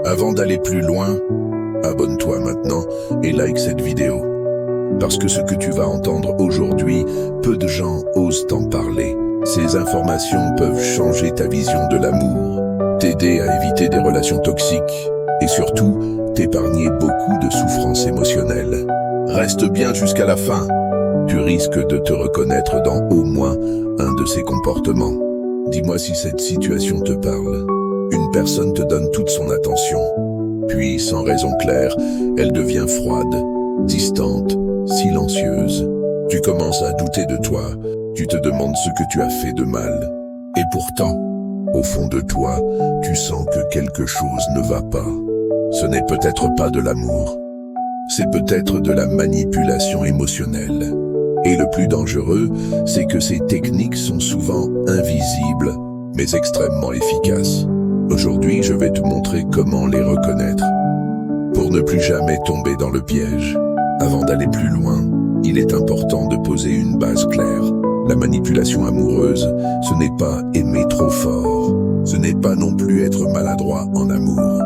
Avant d'aller plus loin, abonne-toi maintenant et like cette vidéo. Parce que ce que tu vas entendre aujourd'hui, peu de gens osent en parler. Ces informations peuvent changer ta vision de l'amour, t'aider à éviter des relations toxiques et surtout t'épargner beaucoup de souffrances émotionnelles. Reste bien jusqu'à la fin. Tu risques de te reconnaître dans au moins un de ces comportements. Dis-moi si cette situation te parle. Une personne te donne toute son attention. Puis, sans raison claire, elle devient froide, distante, silencieuse. Tu commences à douter de toi. Tu te demandes ce que tu as fait de mal. Et pourtant, au fond de toi, tu sens que quelque chose ne va pas. Ce n'est peut-être pas de l'amour. C'est peut-être de la manipulation émotionnelle. Et le plus dangereux, c'est que ces techniques sont souvent invisibles, mais extrêmement efficaces. Aujourd'hui, je vais te montrer comment les reconnaître, pour ne plus jamais tomber dans le piège. Avant d'aller plus loin, il est important de poser une base claire. La manipulation amoureuse, ce n'est pas aimer trop fort. Ce n'est pas non plus être maladroit en amour.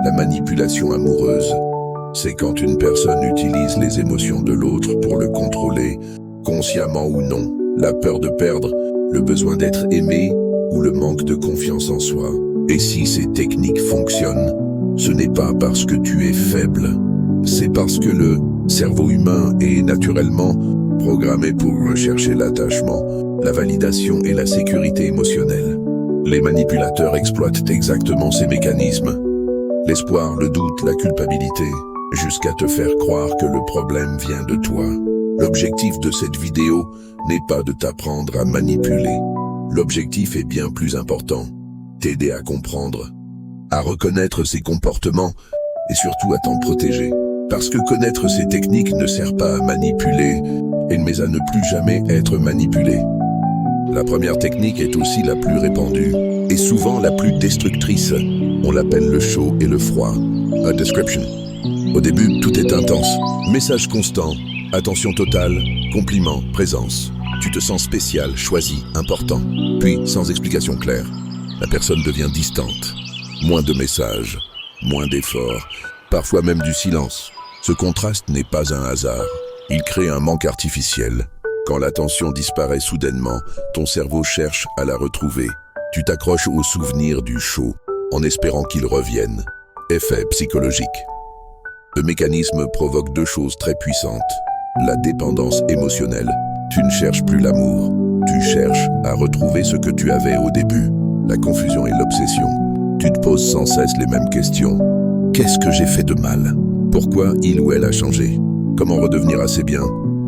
La manipulation amoureuse, c'est quand une personne utilise les émotions de l'autre pour le contrôler, consciemment ou non. La peur de perdre, le besoin d'être aimé ou le manque de confiance en soi. Et si ces techniques fonctionnent, ce n'est pas parce que tu es faible, c'est parce que le cerveau humain est naturellement programmé pour rechercher l'attachement, la validation et la sécurité émotionnelle. Les manipulateurs exploitent exactement ces mécanismes. L'espoir, le doute, la culpabilité, jusqu'à te faire croire que le problème vient de toi. L'objectif de cette vidéo n'est pas de t'apprendre à manipuler. L'objectif est bien plus important. T'aider à comprendre, à reconnaître ces comportements et surtout à t'en protéger. Parce que connaître ces techniques ne sert pas à manipuler, mais à ne plus jamais être manipulé. La première technique est aussi la plus répandue et souvent la plus destructrice. On l'appelle le chaud et le froid. A description. Au début, tout est intense. Message constant, attention totale, compliments, présence. Tu te sens spécial, choisi, important. Puis, sans explication claire, la personne devient distante. Moins de messages, moins d'efforts, parfois même du silence. Ce contraste n'est pas un hasard. Il crée un manque artificiel. Quand l'attention disparaît soudainement, ton cerveau cherche à la retrouver. Tu t'accroches au souvenir du chaud, en espérant qu'il revienne. Effet psychologique. Le mécanisme provoque deux choses très puissantes. La dépendance émotionnelle. Tu ne cherches plus l'amour. Tu cherches à retrouver ce que tu avais au début. La confusion et l'obsession. Tu te poses sans cesse les mêmes questions. Qu'est-ce que j'ai fait de mal? Pourquoi il ou elle a changé? Comment redevenir assez bien?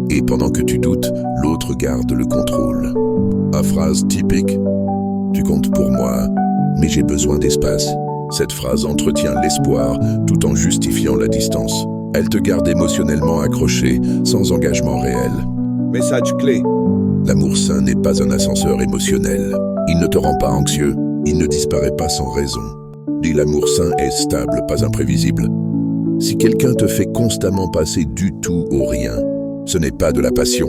Et pendant que tu doutes, l'autre garde le contrôle. La phrase typique. Tu comptes pour moi, mais j'ai besoin d'espace. Cette phrase entretient l'espoir tout en justifiant la distance. Elle te garde émotionnellement accroché, sans engagement réel. Message clé. L'amour sain n'est pas un ascenseur émotionnel. Il ne te rend pas anxieux, il ne disparaît pas sans raison. Et l'amour sain est stable, pas imprévisible. Si quelqu'un te fait constamment passer du tout au rien, ce n'est pas de la passion,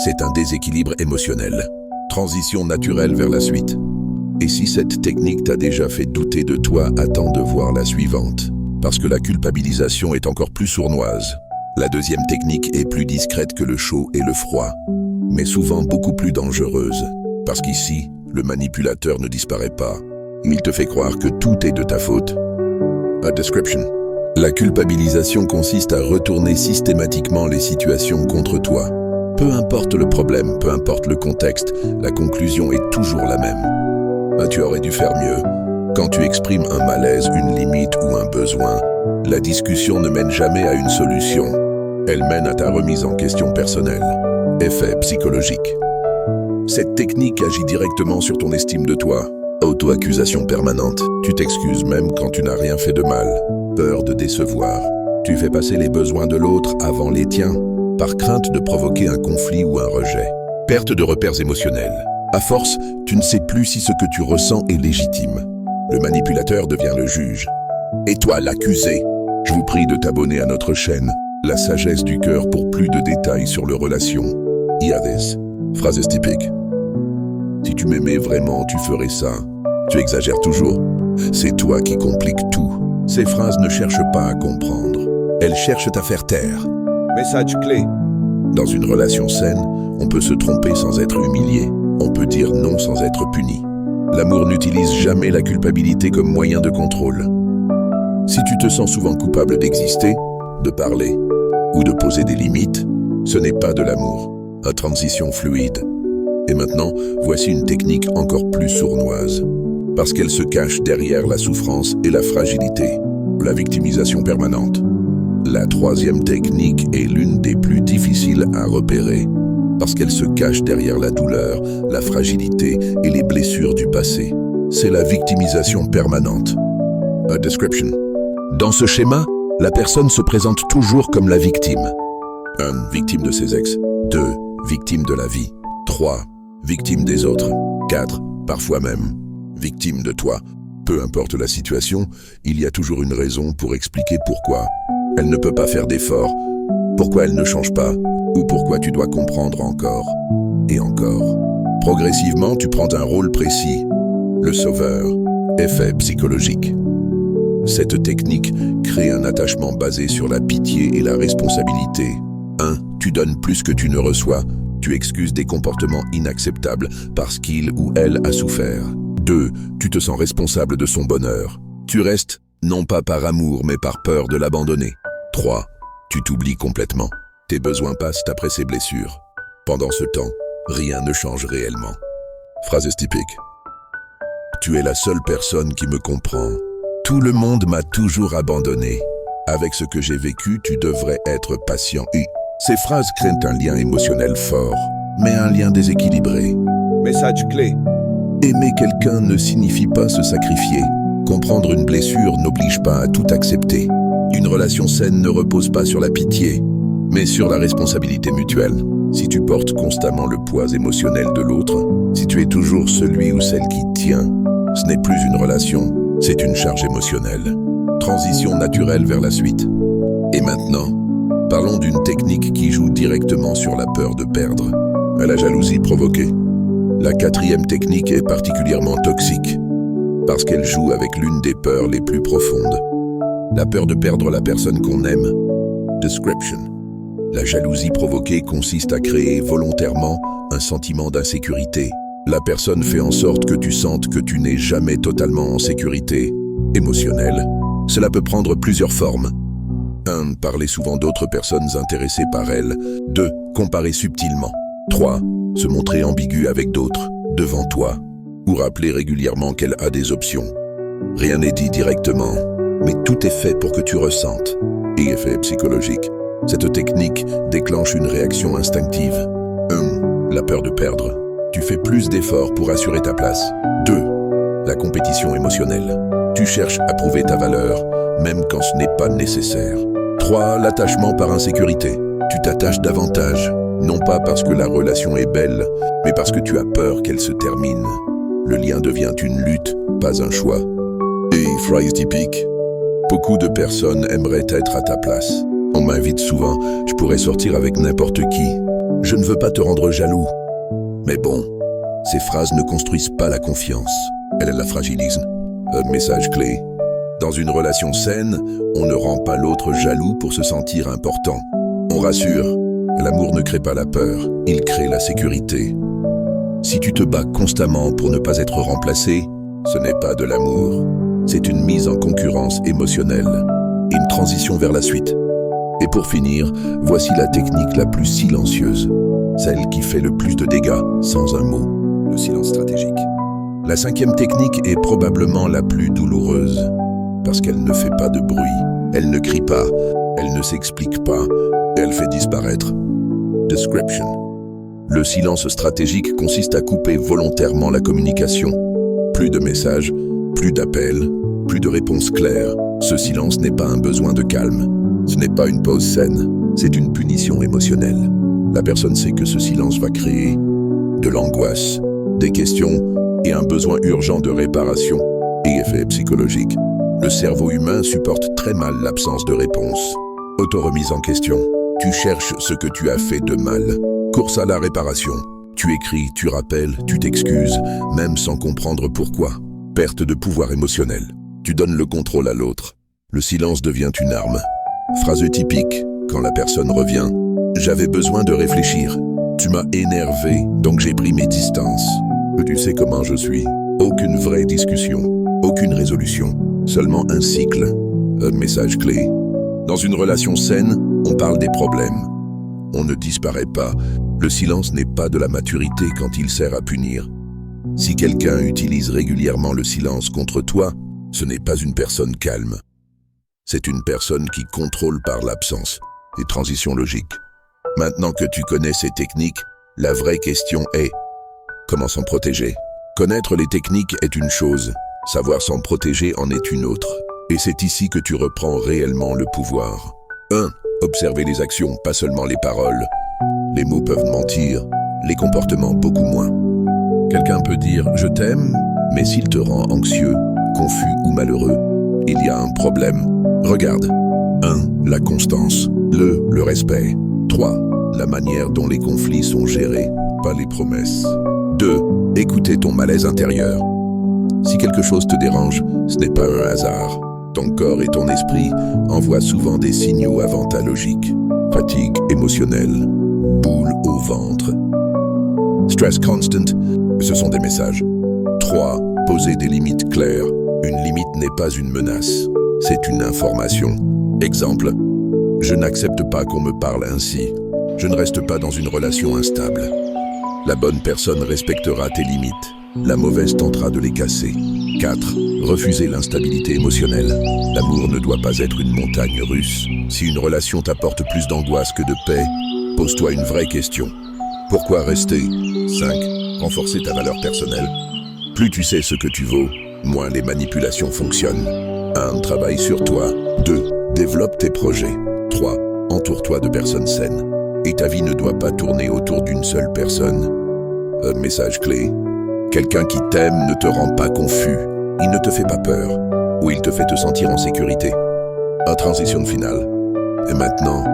c'est un déséquilibre émotionnel. Transition naturelle vers la suite. Et si cette technique t'a déjà fait douter de toi, attends de voir la suivante. Parce que la culpabilisation est encore plus sournoise. La deuxième technique est plus discrète que le chaud et le froid, mais souvent beaucoup plus dangereuse. Parce qu'ici, le manipulateur ne disparaît pas. Il te fait croire que tout est de ta faute. A description. La culpabilisation consiste à retourner systématiquement les situations contre toi. Peu importe le problème, peu importe le contexte, la conclusion est toujours la même. Tu aurais dû faire mieux. Quand tu exprimes un malaise, une limite ou un besoin, la discussion ne mène jamais à une solution. Elle mène à ta remise en question personnelle. Effet psychologique. Cette technique agit directement sur ton estime de toi. Auto-accusation permanente. Tu t'excuses même quand tu n'as rien fait de mal. Peur de décevoir. Tu fais passer les besoins de l'autre avant les tiens, par crainte de provoquer un conflit ou un rejet. Perte de repères émotionnels. À force, tu ne sais plus si ce que tu ressens est légitime. Le manipulateur devient le juge. Et toi, l'accusé? Je vous prie de t'abonner à notre chaîne, La Sagesse du Cœur, pour plus de détails sur les relations. Iades. Phrases typiques. Si tu m'aimais vraiment, tu ferais ça. Tu exagères toujours. C'est toi qui compliques tout. Ces phrases ne cherchent pas à comprendre, elles cherchent à faire taire. Message clé. Dans une relation saine, on peut se tromper sans être humilié, on peut dire non sans être puni. L'amour n'utilise jamais la culpabilité comme moyen de contrôle. Si tu te sens souvent coupable d'exister, de parler ou de poser des limites, ce n'est pas de l'amour, à transition fluide. Et maintenant, voici une technique encore plus sournoise, parce qu'elle se cache derrière la souffrance et la fragilité, la victimisation permanente. La troisième technique est l'une des plus difficiles à repérer, parce qu'elle se cache derrière la douleur, la fragilité et les blessures du passé. C'est la victimisation permanente. A description. Dans ce schéma, la personne se présente toujours comme la victime. 1. Victime de ses ex. 2. Victime de la vie. 3. Victime des autres. 4. Parfois même, victime de toi. Peu importe la situation, il y a toujours une raison pour expliquer pourquoi elle ne peut pas faire d'efforts, pourquoi elle ne change pas, ou pourquoi tu dois comprendre encore et encore. Progressivement, tu prends un rôle précis, le sauveur, effet psychologique. Cette technique crée un attachement basé sur la pitié et la responsabilité. 1. Tu donnes plus que tu ne reçois. Tu excuses des comportements inacceptables parce qu'il ou elle a souffert. 2. Tu te sens responsable de son bonheur. Tu restes, non pas par amour, mais par peur de l'abandonner. 3. Tu t'oublies complètement. Tes besoins passent après ses blessures. Pendant ce temps, rien ne change réellement. Phrase typique. Tu es la seule personne qui me comprend. Tout le monde m'a toujours abandonné. Avec ce que j'ai vécu, tu devrais être patient. Ces phrases créent un lien émotionnel fort, mais un lien déséquilibré. Message clé. Aimer quelqu'un ne signifie pas se sacrifier. Comprendre une blessure n'oblige pas à tout accepter. Une relation saine ne repose pas sur la pitié, mais sur la responsabilité mutuelle. Si tu portes constamment le poids émotionnel de l'autre, si tu es toujours celui ou celle qui tient, ce n'est plus une relation, c'est une charge émotionnelle. Transition naturelle vers la suite. Et maintenant, parlons d'une technique qui joue directement sur la peur de perdre, à la jalousie provoquée. La quatrième technique est particulièrement toxique, parce qu'elle joue avec l'une des peurs les plus profondes. La peur de perdre la personne qu'on aime. Description. La jalousie provoquée consiste à créer volontairement un sentiment d'insécurité. La personne fait en sorte que tu sentes que tu n'es jamais totalement en sécurité émotionnelle. Cela peut prendre plusieurs formes. 1. Parler souvent d'autres personnes intéressées par elle. 2. Comparer subtilement. 3. Se montrer ambigu avec d'autres, devant toi, ou rappeler régulièrement qu'elle a des options. Rien n'est dit directement, mais tout est fait pour que tu ressentes. Et effet psychologique. Cette technique déclenche une réaction instinctive. 1. La peur de perdre. Tu fais plus d'efforts pour assurer ta place. 2. La compétition émotionnelle. Tu cherches à prouver ta valeur, même quand ce n'est pas nécessaire. 3. L'attachement par insécurité. Tu t'attaches davantage, non pas parce que la relation est belle, mais parce que tu as peur qu'elle se termine. Le lien devient une lutte, pas un choix. Et phrase typique. Beaucoup de personnes aimeraient être à ta place. On m'invite souvent, je pourrais sortir avec n'importe qui. Je ne veux pas te rendre jaloux. Mais bon, ces phrases ne construisent pas la confiance. Elles la fragilisent. Un message clé. Dans une relation saine, on ne rend pas l'autre jaloux pour se sentir important. On rassure. L'amour ne crée pas la peur, il crée la sécurité. Si tu te bats constamment pour ne pas être remplacé, ce n'est pas de l'amour. C'est une mise en concurrence émotionnelle. Une transition vers la suite. Et pour finir, voici la technique la plus silencieuse. Celle qui fait le plus de dégâts sans un mot. Le silence stratégique. La cinquième technique est probablement la plus douloureuse. Parce qu'elle ne fait pas de bruit. Elle ne crie pas. Elle ne s'explique pas. Elle fait disparaître. Description. Le silence stratégique consiste à couper volontairement la communication. Plus de messages, plus d'appels, plus de réponses claires. Ce silence n'est pas un besoin de calme. Ce n'est pas une pause saine. C'est une punition émotionnelle. La personne sait que ce silence va créer de l'angoisse, des questions et un besoin urgent de réparation et effet psychologique. Le cerveau humain supporte très mal l'absence de réponse. Auto-remise en question. Tu cherches ce que tu as fait de mal. Course à la réparation. Tu écris, tu rappelles, tu t'excuses, même sans comprendre pourquoi. Perte de pouvoir émotionnel. Tu donnes le contrôle à l'autre. Le silence devient une arme. Phrase typique, quand la personne revient. J'avais besoin de réfléchir. Tu m'as énervé, donc j'ai pris mes distances. Tu sais comment je suis. Aucune vraie discussion, aucune résolution. Seulement un cycle, un message clé. Dans une relation saine, on parle des problèmes. On ne disparaît pas. Le silence n'est pas de la maturité quand il sert à punir. Si quelqu'un utilise régulièrement le silence contre toi, ce n'est pas une personne calme. C'est une personne qui contrôle par l'absence. Et transition logique. Maintenant que tu connais ces techniques, la vraie question est comment s'en protéger? Connaître les techniques est une chose, savoir s'en protéger en est une autre. Et c'est ici que tu reprends réellement le pouvoir. 1. Observer les actions, pas seulement les paroles. Les mots peuvent mentir, les comportements beaucoup moins. Quelqu'un peut dire « je t'aime », mais s'il te rend anxieux, confus ou malheureux, il y a un problème. Regarde. 1. La constance. Le respect. 3. La manière dont les conflits sont gérés, pas les promesses. 2. Écouter ton malaise intérieur. Si quelque chose te dérange, ce n'est pas un hasard. Ton corps et ton esprit envoient souvent des signaux avant ta logique. Fatigue émotionnelle, boule au ventre. Stress constant, ce sont des messages. 3. Poser des limites claires. Une limite n'est pas une menace, c'est une information. Exemple, je n'accepte pas qu'on me parle ainsi. Je ne reste pas dans une relation instable. La bonne personne respectera tes limites. La mauvaise tentera de les casser. 4. Refuser l'instabilité émotionnelle. L'amour ne doit pas être une montagne russe. Si une relation t'apporte plus d'angoisse que de paix, pose-toi une vraie question. Pourquoi rester? 5. Renforcer ta valeur personnelle. Plus tu sais ce que tu vaux, moins les manipulations fonctionnent. 1. Travaille sur toi. 2. Développe tes projets. 3. Entoure-toi de personnes saines. Et ta vie ne doit pas tourner autour d'une seule personne. Un message clé. Quelqu'un qui t'aime ne te rend pas confus. Il ne te fait pas peur. Ou il te fait te sentir en sécurité. En transition finale. Et maintenant,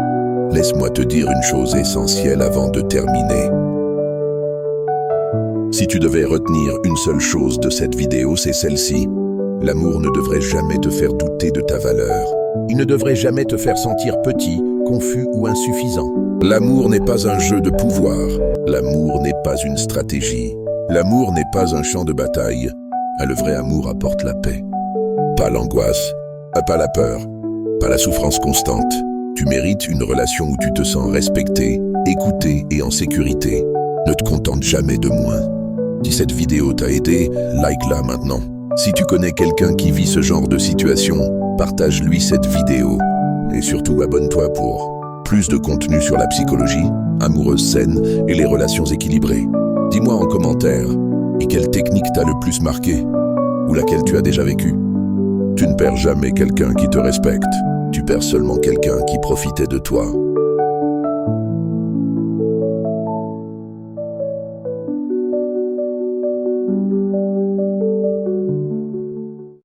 laisse-moi te dire une chose essentielle avant de terminer. Si tu devais retenir une seule chose de cette vidéo, c'est celle-ci. L'amour ne devrait jamais te faire douter de ta valeur. Il ne devrait jamais te faire sentir petit, confus ou insuffisant. L'amour n'est pas un jeu de pouvoir. L'amour n'est pas une stratégie. L'amour n'est pas un champ de bataille. Le vrai amour apporte la paix. Pas l'angoisse, pas la peur, pas la souffrance constante. Tu mérites une relation où tu te sens respecté, écouté et en sécurité. Ne te contente jamais de moins. Si cette vidéo t'a aidé, like-la maintenant. Si tu connais quelqu'un qui vit ce genre de situation, partage-lui cette vidéo. Et surtout, abonne-toi pour plus de contenu sur la psychologie, amoureuse saine et les relations équilibrées. Dis-moi en commentaire, et quelle technique t'a le plus marqué, ou laquelle tu as déjà vécu. Tu ne perds jamais quelqu'un qui te respecte, tu perds seulement quelqu'un qui profitait de toi.